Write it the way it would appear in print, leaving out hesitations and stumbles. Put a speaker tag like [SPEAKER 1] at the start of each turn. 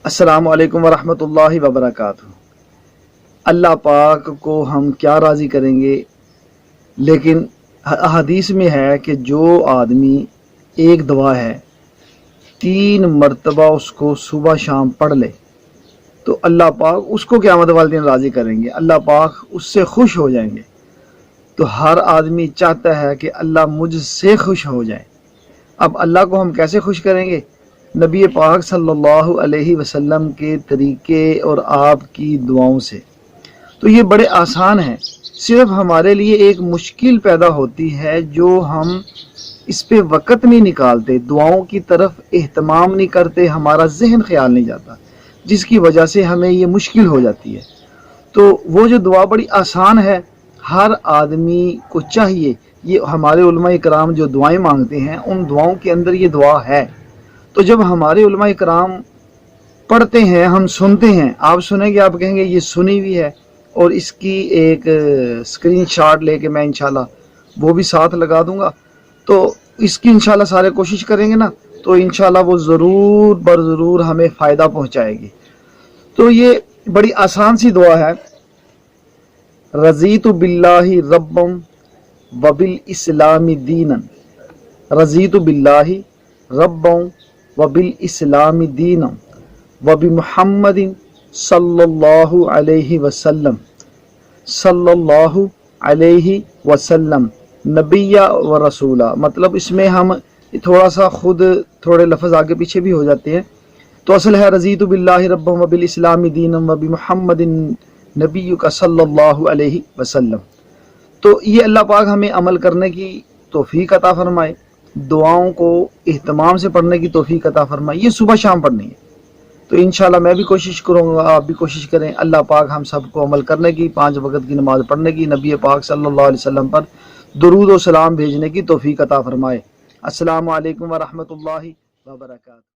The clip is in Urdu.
[SPEAKER 1] السلام علیکم ورحمۃ اللہ وبرکاتہ۔ اللہ پاک کو ہم کیا راضی کریں گے، لیکن احادیث میں ہے کہ جو آدمی ایک دعا ہے 3 مرتبہ اس کو صبح شام پڑھ لے تو اللہ پاک اس کو قیامت والے دن راضی کریں گے، اللہ پاک اس سے خوش ہو جائیں گے۔ تو ہر آدمی چاہتا ہے کہ اللہ مجھ سے خوش ہو جائے۔ اب اللہ کو ہم کیسے خوش کریں گے؟ نبی پاک صلی اللہ علیہ وسلم کے طریقے اور آپ کی دعاؤں سے۔ تو یہ بڑے آسان ہیں، صرف ہمارے لیے ایک مشکل پیدا ہوتی ہے جو ہم اس پہ وقت نہیں نکالتے، دعاؤں کی طرف اہتمام نہیں کرتے، ہمارا ذہن خیال نہیں جاتا، جس کی وجہ سے ہمیں یہ مشکل ہو جاتی ہے۔ تو وہ جو دعا بڑی آسان ہے، ہر آدمی کو چاہیے، یہ ہمارے علماء کرام جو دعائیں مانگتے ہیں ان دعاؤں کے اندر یہ دعا ہے۔ تو جب ہمارے علماء کرام پڑھتے ہیں، ہم سنتے ہیں، آپ سنیں گے، آپ کہیں گے یہ سنی ہوئی ہے، اور اس کی ایک اسکرین شاٹ لے کے میں انشاءاللہ وہ بھی ساتھ لگا دوں گا، تو اس کی انشاءاللہ سارے کوشش کریں گے نا، تو انشاءاللہ وہ ضرور بر ضرور ہمیں فائدہ پہنچائے گی۔ تو یہ بڑی آسان سی دعا ہے، رضیت باللہ ربا وبالاسلام دینا، رضیت باللہ ربا وبالاسلام دینا وبمحمد صلی اللہ علیہ وسلم صلی اللہ علیہ وسلم نبیہ و رسولہ۔ مطلب اس میں ہم تھوڑا سا خود تھوڑے لفظ آگے پیچھے بھی ہو جاتے ہیں، تو اصل ہے رضیت باللہ ربا وبالاسلام دینا وبمحمد نبی کا صلی اللہ علیہ وسلم۔ تو یہ اللہ پاک ہمیں عمل کرنے کی توفیق عطا فرمائے، دعاؤں کو اہتمام سے پڑھنے کی توفیق عطا فرمائے۔ یہ صبح شام پڑھنی ہے، تو انشاءاللہ میں بھی کوشش کروں گا، آپ بھی کوشش کریں، اللہ پاک ہم سب کو عمل کرنے کی، 5 وقت کی نماز پڑھنے کی، نبی پاک صلی اللہ علیہ وسلم پر درود و سلام بھیجنے کی توفیق عطا فرمائے۔ السلام علیکم ورحمۃ اللہ وبرکاتہ۔